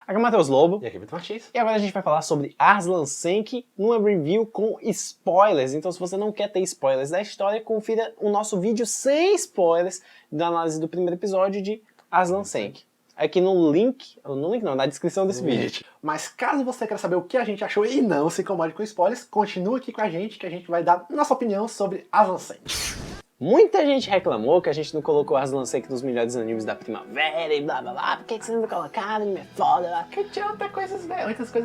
Aqui é o Matheus Lobo. E aqui é Vitor Martins. E agora a gente vai falar sobre Arslan Senki numa review com spoilers. Então se você não quer ter spoilers da história, confira o nosso vídeo sem spoilers da análise do primeiro episódio de Arslan Senki. Aqui no link, na descrição desse vídeo. Mas caso você queira saber o que a gente achou e não se incomode com spoilers, continua aqui com a gente que a gente vai dar nossa opinião sobre Arslan Senki. Muita gente reclamou que a gente não colocou Arslan Senki nos melhores animes da primavera e blá blá blá. Por que você não colocaram? Anime é foda. Que tinha outras coisas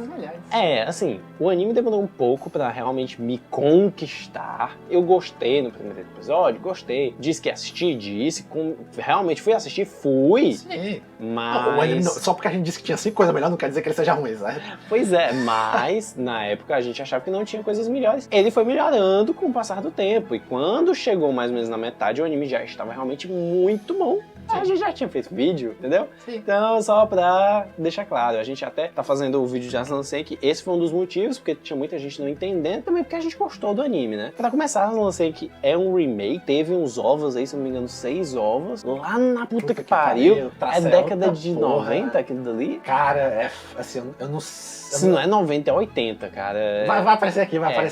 melhores. É, assim, o anime demorou um pouco pra realmente me conquistar. Eu gostei no primeiro episódio, gostei. Disse que ia assistir, realmente fui assistir, fui. Sim. Mas... O anime só porque a gente disse que tinha 5 coisas melhores não quer dizer que ele seja ruim, sabe? Pois é, mas na época a gente achava que não tinha coisas melhores. Ele foi melhorando com o passar do tempo. E quando chegou mais ou menos na metade, o anime já estava realmente muito bom. Sim. A gente já tinha feito vídeo, entendeu? Sim. Então, só pra deixar claro, a gente até tá fazendo o vídeo de Arslan Senki. Esse foi um dos motivos, porque tinha muita gente não entendendo, também porque a gente gostou do anime, né? Pra começar, Arslan Senki é um remake, teve uns ovos aí, se não me engano, 6 ovos, lá na puta que pariu. É década de 90 aquilo dali. Cara, assim, eu não sei. Se não é 90, é 80, cara. Vai aparecer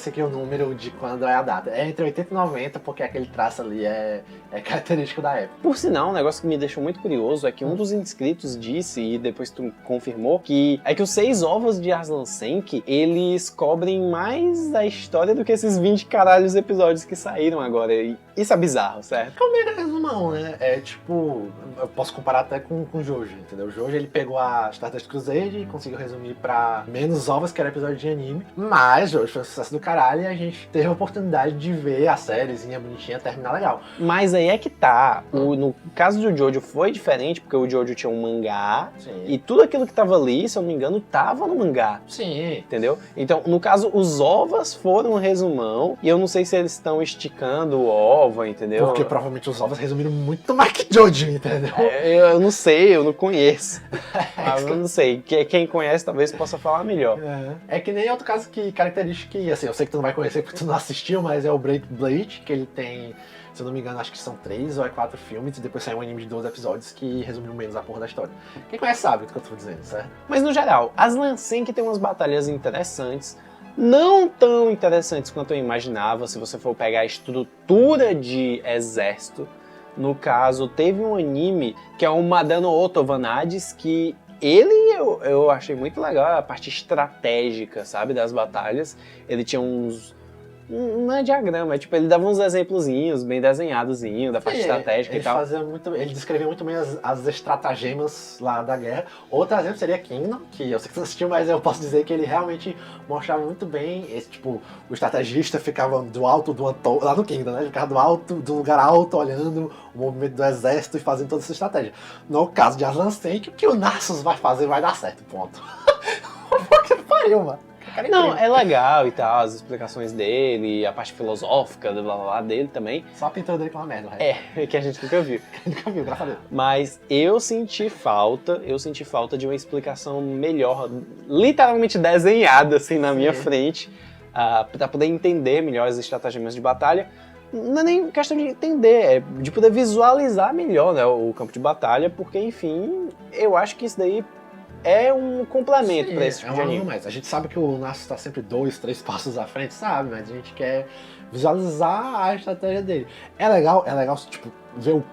aqui o número de quando é a data. É entre 80 e 90, porque aquele traço ali é característico da época. Por sinal, um negócio que me deixou muito curioso é que um dos inscritos disse, e depois tu confirmou, que é que os 6 ovos de Arslan Senki, eles cobrem mais a história do que esses 20 caralhos episódios que saíram agora. E isso é bizarro, certo? É um mega resumão, né? É tipo, eu posso comparar até com o Jojo, entendeu? O Jojo, ele pegou a Stardust Crusade e conseguiu resumir pra menos ovos, que era episódio de anime. Mas Jojo foi um sucesso do caralho e a gente teve a oportunidade de ver a sériezinha bonitinha terminar legal. Mas aí é que tá. No caso do Jojo foi diferente, porque o Jojo tinha um mangá. Sim. E tudo aquilo que tava ali, se eu não me engano, tava no mangá. Sim. Entendeu? Então, no caso, os ovos foram um resumão. E eu não sei se eles estão esticando o ova, entendeu? Porque provavelmente os ovos resumiram muito mais que Jojo, entendeu? Eu não sei, eu não conheço. Mas eu não sei. Quem conhece talvez possa falar melhor. É que nem outro caso que característica que, assim, eu sei que tu não vai conhecer porque tu não assistiu, mas é o Break Blade, que ele tem, se eu não me engano, acho que são 3 ou 4 filmes, e depois saiu um anime de 12 episódios que resumiu menos a porra da história. Quem conhece sabe o que eu tô dizendo, certo? Mas no geral, Arslan Senki tem umas batalhas interessantes, não tão interessantes quanto eu imaginava, se você for pegar a estrutura de exército. No caso, teve um anime que é o Madano Oto Vanadis, que eu achei muito legal a parte estratégica, sabe, das batalhas. Ele tinha uns... Não é diagrama, tipo, ele dava uns exemplozinhos bem desenhadozinho da parte estratégica e tal. Ele descrevia muito bem as estratagemas lá da guerra. Outro exemplo seria Kingdom, que eu sei que você não assistiu, mas eu posso dizer que ele realmente mostrava muito bem esse, tipo, o estrategista ficava do alto do Antônio, lá no Kingdom, né? Ele ficava do lugar alto, olhando o movimento do exército e fazendo toda essa estratégia. No caso de Arslan Senki, o que o Nasus vai fazer vai dar certo, ponto. Que pariu, mano. Não, é legal e tal, as explicações dele, a parte filosófica do blá blá blá dele também. Só a pintura dele que é uma merda, que a gente nunca viu. Nunca viu, graças a Deus. Mas eu senti falta de uma explicação melhor, literalmente desenhada assim na minha frente, pra poder entender melhor as estratagemas de batalha. Não é nem questão de entender, é de poder visualizar melhor, né, o campo de batalha, porque enfim, eu acho que isso daí é um complemento pra esse tipo de anime. A gente sabe que o Nasus tá sempre 2, 3 passos à frente, sabe? Mas a gente quer visualizar a estratégia dele. É legal, tipo,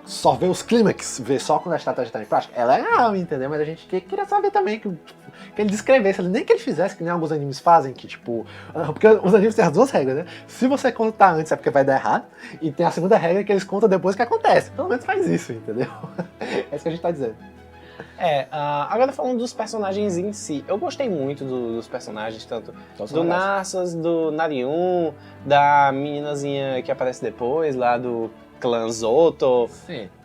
só ver os clímax, ver só quando a estratégia tá em prática. É legal, entendeu? Mas a gente queria saber também que ele descrevesse, nem que ele fizesse, que nem alguns animes fazem, que tipo... Porque os animes têm as duas regras, né? Se você contar antes é porque vai dar errado, e tem a segunda regra que eles contam depois que acontece. Pelo menos faz isso, entendeu? É isso que a gente tá dizendo. Agora falando dos personagens em si, eu gostei muito dos personagens, tanto do Nasus, do Narium, da meninazinha que aparece depois, lá do clã Zoto,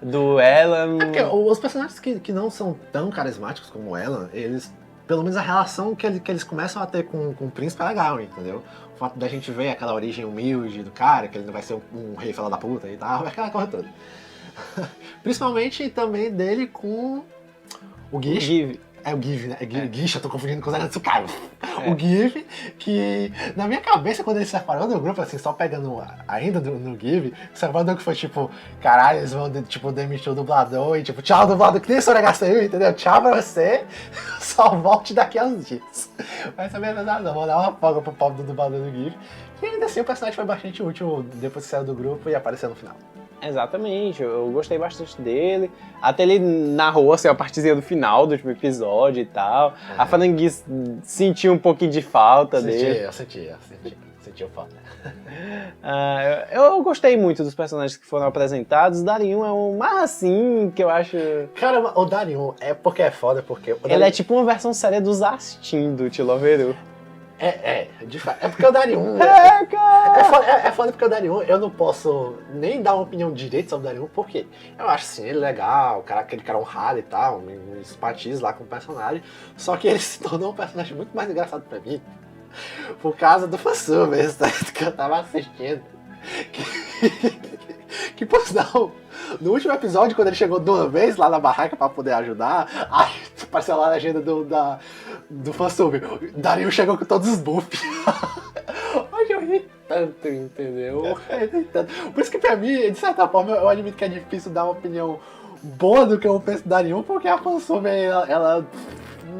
do Elan. É porque os personagens que não são tão carismáticos como o Elan, eles, pelo menos a relação que eles começam a ter com o príncipe é legal, entendeu? O fato da gente ver aquela origem humilde do cara, que ele não vai ser um rei fela da puta e tal, aquela coisa toda. Principalmente também dele com o Gish. É o Give, né? É Guiche, eu tô confundindo com o Zé Tsukawa. É. O Give, que na minha cabeça, quando ele se separou do grupo, assim, só pegando ainda no Give, separou que foi tipo, caralho, eles vão, tipo, demitir o dublador e tipo, tchau, dublador, que nem Soregaçaí, entendeu? Tchau pra você, só volte daqui a uns dias. Mas também é verdade, não, vou dar uma folga pro pobre do dublador do Give. E ainda assim o personagem foi bastante útil depois que saiu do grupo e apareceu no final. Exatamente, eu gostei bastante dele. Até ele narrou assim, a partezinha do final do último episódio e tal. A Faranguice sentiu um pouquinho de falta dele. Eu senti o falta. Eu gostei muito dos personagens que foram apresentados. O Darinho é um mais assim, que eu acho... Cara, o Darinho é porque é foda, porque... Ele é tipo uma versão séria do Zastin, do Tiloveru. De fato. É porque o Darinho... cara! É foda porque o Darinho, eu não posso nem dar uma opinião direita sobre o Darinho, porque eu acho assim, ele legal, aquele cara honrado e tal, me simpatizo lá com o personagem, só que ele se tornou um personagem muito mais engraçado pra mim, por causa do fanservice que eu tava assistindo. Que por sinal, no último episódio, quando ele chegou de uma vez lá na barraca pra poder ajudar, aí apareceu lá a legenda do fansub. Dario chegou com todos os buffs. Hoje eu ri tanto, entendeu? Eu ri tanto. Por isso que pra mim, de certa forma, eu admito que é difícil dar uma opinião boa do que eu penso do Dario, porque a fansub, ela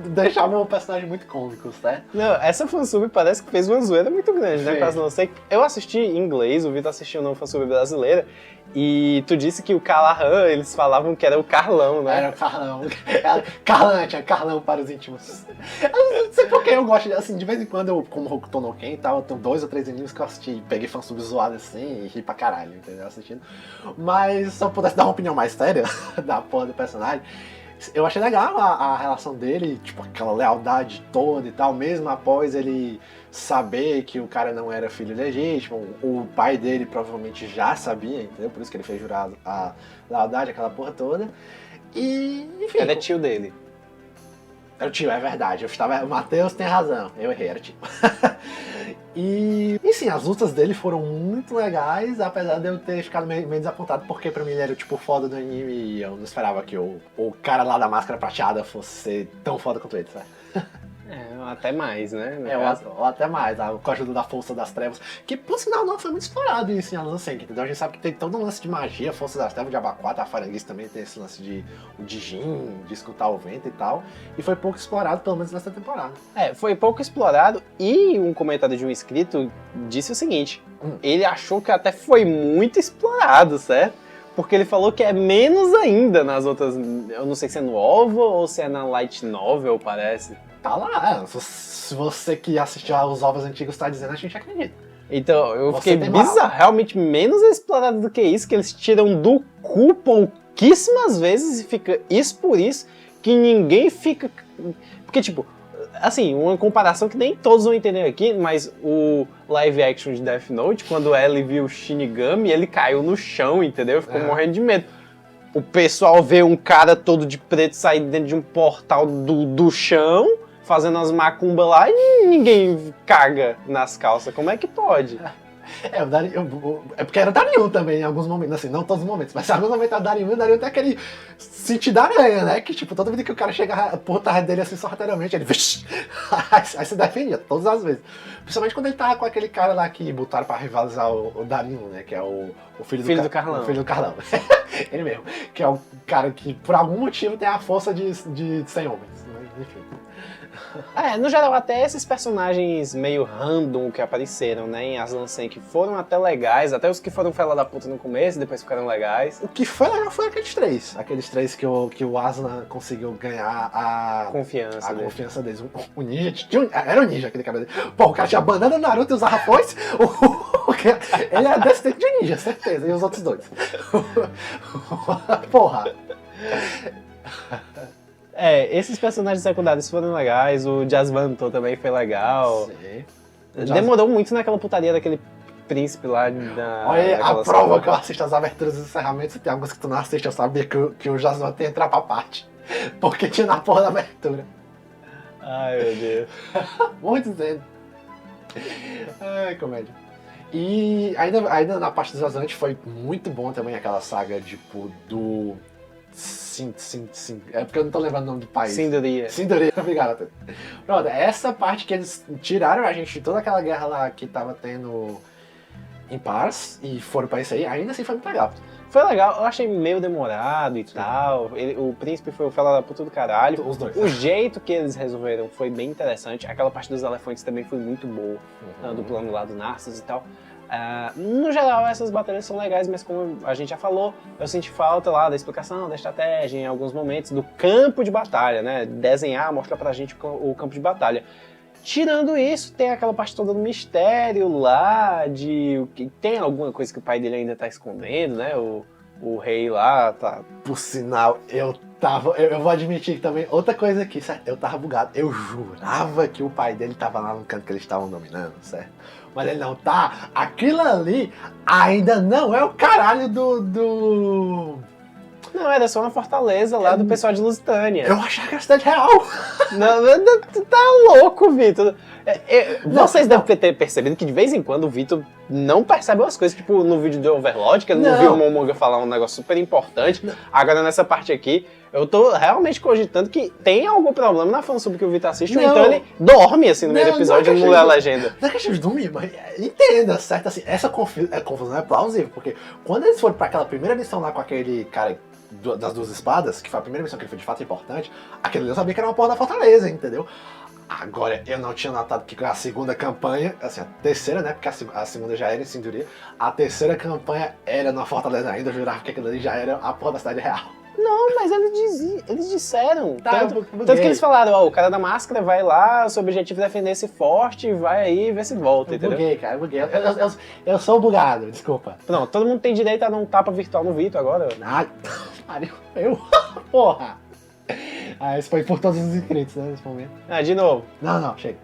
deixava o personagem muito cômico, certo? Não, essa fansub parece que fez uma zoeira muito grande, né? Sim. Caso não sei. Eu assisti em inglês, o Vitor assistiu na fansub brasileira, e tu disse que o Callahan, eles falavam que era o Carlão, né? Era o Carlão. Carlão, tinha Carlão para os íntimos. Eu não sei porque eu gosto, assim, de vez em quando, eu, como Hokuto no Ken e tal, eu tenho 2 ou 3 animes que eu assisti, peguei fansub zoado assim e ri pra caralho, entendeu? Assistindo. Mas se eu pudesse dar uma opinião mais séria da porra do personagem, eu achei legal a relação dele, tipo, aquela lealdade toda e tal, mesmo após ele saber que o cara não era filho legítimo, o pai dele provavelmente já sabia, entendeu? Por isso que ele fez jurar a lealdade, aquela porra toda. E, enfim. Era tio dele. Era o tio, é verdade. O Matheus tem razão, eu errei, era o tio. E sim, as lutas dele foram muito legais, apesar de eu ter ficado meio desapontado, porque pra mim ele era tipo foda do anime e eu não esperava que o cara lá da máscara prateada fosse ser tão foda quanto ele, sabe? Até mais, né? Ou até mais, com a ajuda da força das trevas, que por sinal não foi muito explorado isso em Alan Senki, entendeu? A gente sabe que tem todo um lance de magia, força das trevas, de Abaquata, a Faranguice também tem esse lance de Jin, de escutar o vento e tal, e foi pouco explorado, pelo menos nessa temporada. Foi pouco explorado, e um comentário de um inscrito disse o seguinte, ele achou que até foi muito explorado, certo? Porque ele falou que é menos ainda nas outras, eu não sei se é no OVA ou se é na Light Novel, parece. Tá lá, se você que assistiu aos ovos antigos tá dizendo, a gente acredita. Então, eu Você fiquei bizarro, realmente menos explorado do que isso, que eles tiram do cu pouquíssimas vezes e fica isso por isso, que ninguém fica... Porque, tipo, assim, uma comparação que nem todos vão entender aqui, mas o live action de Death Note, quando L viu o Shinigami, ele caiu no chão, entendeu? Ficou morrendo de medo. O pessoal vê um cara todo de preto sair dentro de um portal do chão, fazendo as macumbas lá e ninguém caga nas calças. Como é que pode? É porque era o Dario também, em alguns momentos, assim, não todos os momentos, mas em alguns momentos era o Dario tem aquele sentido da aranha, né? Que tipo, toda vez que o cara chega por trás dele assim, sorrateiramente, ele aí se defendia, todas as vezes. Principalmente quando ele tava com aquele cara lá que botaram pra rivalizar o Dario, né? Que é o filho do Carlão. O filho do Carlão. Ele mesmo. Que é o cara que, por algum motivo, tem a força de 100 homens. Né? Enfim. No geral, até esses personagens meio random que apareceram, né, em Aslan Senki foram até legais, até os que foram fela da puta no começo, depois ficaram legais. O que foi legal foi aqueles três que o Aslan conseguiu ganhar a confiança deles. O ninja, era o ninja aquele cara dele. Pô, o cara tinha a bandana do Naruto e usava foice, ele era descendente de ninja, certeza, e os outros dois. Porra. Esses personagens secundários foram legais, o Jasvanto também foi legal. Sim. Demorou muito naquela putaria daquele príncipe lá da... Olha, a prova que eu assisto as aberturas e encerramentos, tem alguns que tu não assiste, eu sabia que o Jasvanto ia entrar pra parte. Porque tinha na porra da abertura. Ai, meu Deus. Muito dizendo. Ai, comédia. E ainda na parte dos Jasvantes foi muito bom também aquela saga, tipo, Sim. É porque eu não tô lembrando o nome do país. Sindoria. Sindoria, obrigado. Pronto, essa parte que eles tiraram a gente de toda aquela guerra lá que tava tendo em Pars e foram pra isso aí, ainda assim foi muito legal. Foi legal, eu achei meio demorado e tal. O príncipe foi o fela da puta do caralho. Os dois. O jeito que eles resolveram foi bem interessante. Aquela parte dos elefantes também foi muito boa, do plano lá do Narcissus e tal. No geral, essas batalhas são legais, mas como a gente já falou, eu senti falta lá da explicação, da estratégia, em alguns momentos, do campo de batalha, né? Desenhar, mostrar pra gente o campo de batalha. Tirando isso, tem aquela parte toda do mistério lá, de que tem alguma coisa que o pai dele ainda tá escondendo, né? O rei lá tá... Por sinal, eu vou admitir que também, outra coisa aqui, certo? Eu tava bugado. Eu jurava que o pai dele tava lá no canto que eles estavam dominando, certo? Mas ele não tá. Aquilo ali ainda não é o caralho do... Não, era só uma fortaleza lá do pessoal de Lusitânia. Eu achava que era cidade real. Não, tu tá louco, Vitor. Vocês devem ter percebido que de vez em quando o Vitor não percebe umas coisas, tipo no vídeo do Overlord, que ele não viu o Momonga falar um negócio super importante. Agora nessa parte aqui, eu tô realmente cogitando que tem algum problema na fansub que o Vitor assiste, ou então ele dorme assim no meio do episódio e não lê a legenda. Não é questão de dormir, mas entenda, certo? Assim, essa confusão é plausível, porque quando eles foram pra aquela primeira missão lá com aquele cara das duas espadas, que foi a primeira missão que foi de fato importante, aquele ali eu sabia que era uma porra da fortaleza, entendeu? Agora, eu não tinha notado que a segunda campanha, assim, a terceira, né, porque a segunda já era em Sindoria, a terceira campanha era na fortaleza ainda, eu jurava que aquilo ali já era a porra da cidade real. Não, mas eles disseram. Tá, tanto que eles falaram, ó, o cara da máscara vai lá, o seu objetivo é defender esse forte, vai aí e vê se volta, entendeu? Eu buguei. Eu sou bugado, desculpa. Pronto, todo mundo tem direito a dar um tapa virtual no Vitor agora. Ah, eu? Porra! Isso foi por todos os inscritos, né, nesse momento. De novo. Não, chega.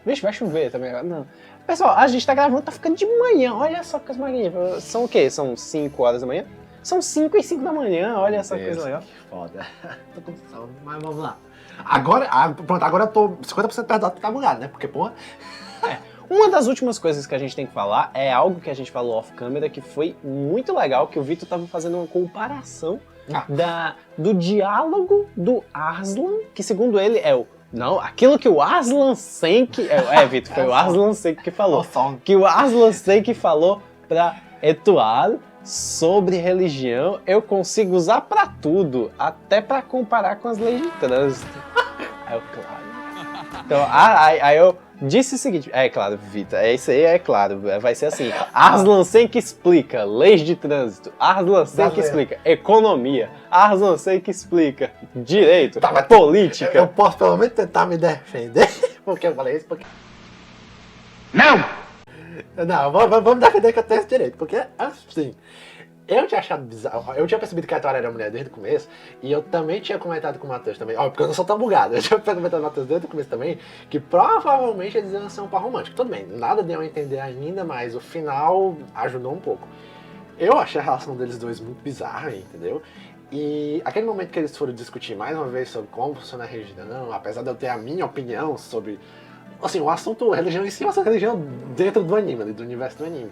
Vixe, vai chover também agora. Não. Pessoal, a gente tá gravando, tá ficando de manhã, olha só que coisa magnífica. São o quê? São 5 horas da manhã? São 5 e 5 da manhã, olha essa coisa legal. Que foda. Tô com sono, mas vamos lá. Agora eu tô 50% perto do tá bugado, né? Porque, porra... Uma das últimas coisas que a gente tem que falar é algo que a gente falou off-câmera, que foi muito legal, que o Vitor tava fazendo uma comparação do diálogo do Arslan, que segundo ele é o... Não, aquilo que o Arslan Senki... Vitor, foi o Arslan Senki que falou. Que o Arslan Senki falou pra Etoile sobre religião, eu consigo usar pra tudo, até pra comparar com as leis de trânsito. Aí eu, claro. Então, aí eu disse o seguinte, claro, Vitor, isso aí é claro, vai ser assim, Arslan Senki explica leis de trânsito, Arslan Senki explica economia, Arslan Senki explica direito, política. Eu posso pelo menos tentar me defender, porque eu falei isso, porque... Não, vamos defender que eu tenho esse direito, porque, assim, eu tinha achado bizarro, eu tinha percebido que a Etoile era mulher desde o começo, e eu também tinha comentado com o Matheus também, porque eu não sou tão bugado, eu tinha comentado com o Matheus desde o começo também, que provavelmente eles iam ser um par romântico. Tudo bem, nada deu a entender ainda, mas o final ajudou um pouco. Eu achei a relação deles dois muito bizarra, entendeu? E aquele momento que eles foram discutir mais uma vez sobre como funciona a religião, apesar de eu ter a minha opinião sobre... Assim, o assunto religião em si é uma religião dentro do anime, do universo do anime.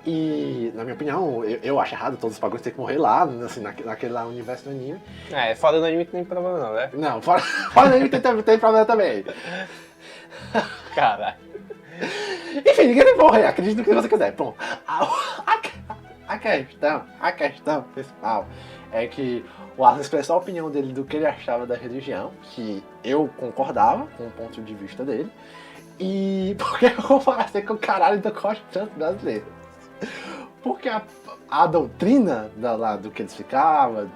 E, na minha opinião, eu acho errado todos os bagulhos ter que morrer lá, assim, naquele lá universo do anime. Fora do anime que tem problema não, né? Não, fora do anime tem problema também. Caralho. Enfim, ninguém tem que morrer, acredite no que você quiser. Bom, a questão principal é que o Arslan expressou a opinião dele do que ele achava da religião, que eu concordava com o ponto de vista dele. E por que eu comparei com o caralho do Código brasileiro? Porque a doutrina lá do que eles ficavam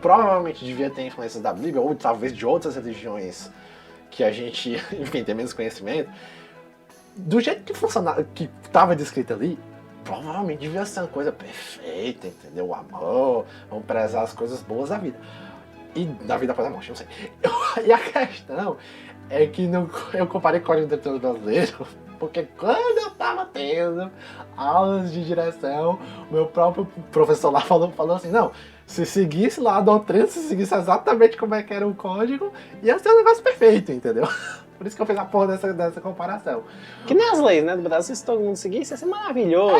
provavelmente devia ter influências da Bíblia, ou talvez de outras religiões que a gente, enfim, tem menos conhecimento. Do jeito que funcionava, que estava descrito ali, provavelmente devia ser uma coisa perfeita, entendeu? O amor, vamos prezar as coisas boas da vida. E da vida após a morte, não sei. E a questão é que eu comparei com o Código de Ética brasileiro, porque quando eu tava tendo aulas de direção, o meu próprio professor lá falou assim, não, se seguisse lá a doutrina, se seguisse exatamente como é que era o código, ia ser um negócio perfeito, entendeu? Por isso que eu fiz a porra dessa comparação. Que nem as leis, né, do Brasil, se todo mundo seguisse, ia ser maravilhoso.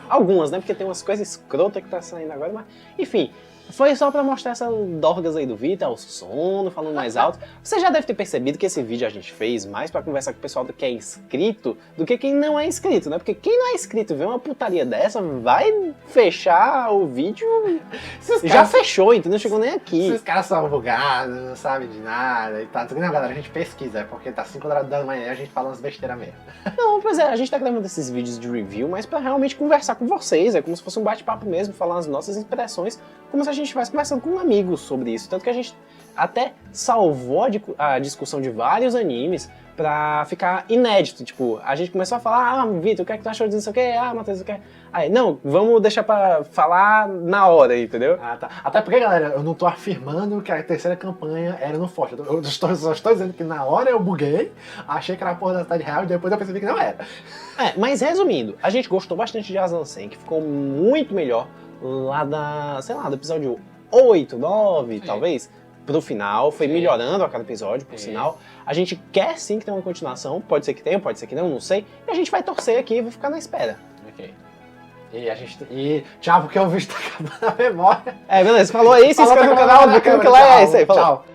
Algumas, né, porque tem umas coisas escrotas que tá saindo agora, mas... Enfim, Foi só pra mostrar essa dorgas aí do Vitor, o sono, falando mais alto. Você já deve ter percebido que esse vídeo a gente fez mais pra conversar com o pessoal que é inscrito do que quem não é inscrito, né? Porque quem não é inscrito vê uma putaria dessa, vai fechar o vídeo. Já fechou, entendeu? Chegou nem aqui. Esses caras são bugados, não sabem de nada e tal. Não, galera, a gente pesquisa, é porque tá 5 horas da manhã e a gente fala umas besteiras mesmo. Não, pois é, a gente tá gravando esses vídeos de review, mas pra realmente conversar com vocês, é como se fosse um bate-papo mesmo, falar as nossas impressões, como se a gente estivesse conversando com amigos sobre isso. Tanto que a gente até salvou a discussão de vários animes pra ficar inédito. Tipo, a gente começou a falar, Vitor, o que é que tu achou disso, não sei o quê? Matheus, o que é? Aí, não, vamos deixar pra falar na hora, entendeu? Tá. Até porque, galera, eu não tô afirmando que a terceira campanha era no Forte. Eu só estou dizendo que na hora eu buguei, achei que era a porra da cidade real e depois eu percebi que não era. Mas resumindo, a gente gostou bastante de Asansen, que ficou muito melhor lá da, sei lá, do episódio 8, 9, talvez, pro final. Foi melhorando a cada episódio, por sinal. A gente quer sim que tenha uma continuação, pode ser que tenha, pode ser que não sei. E a gente vai torcer aqui e vai ficar na espera. Ok. E tchau, porque o vídeo tá acabando a memória. Beleza, falou aí, se inscreve no canal, clica lá, é isso aí, falou. Tchau.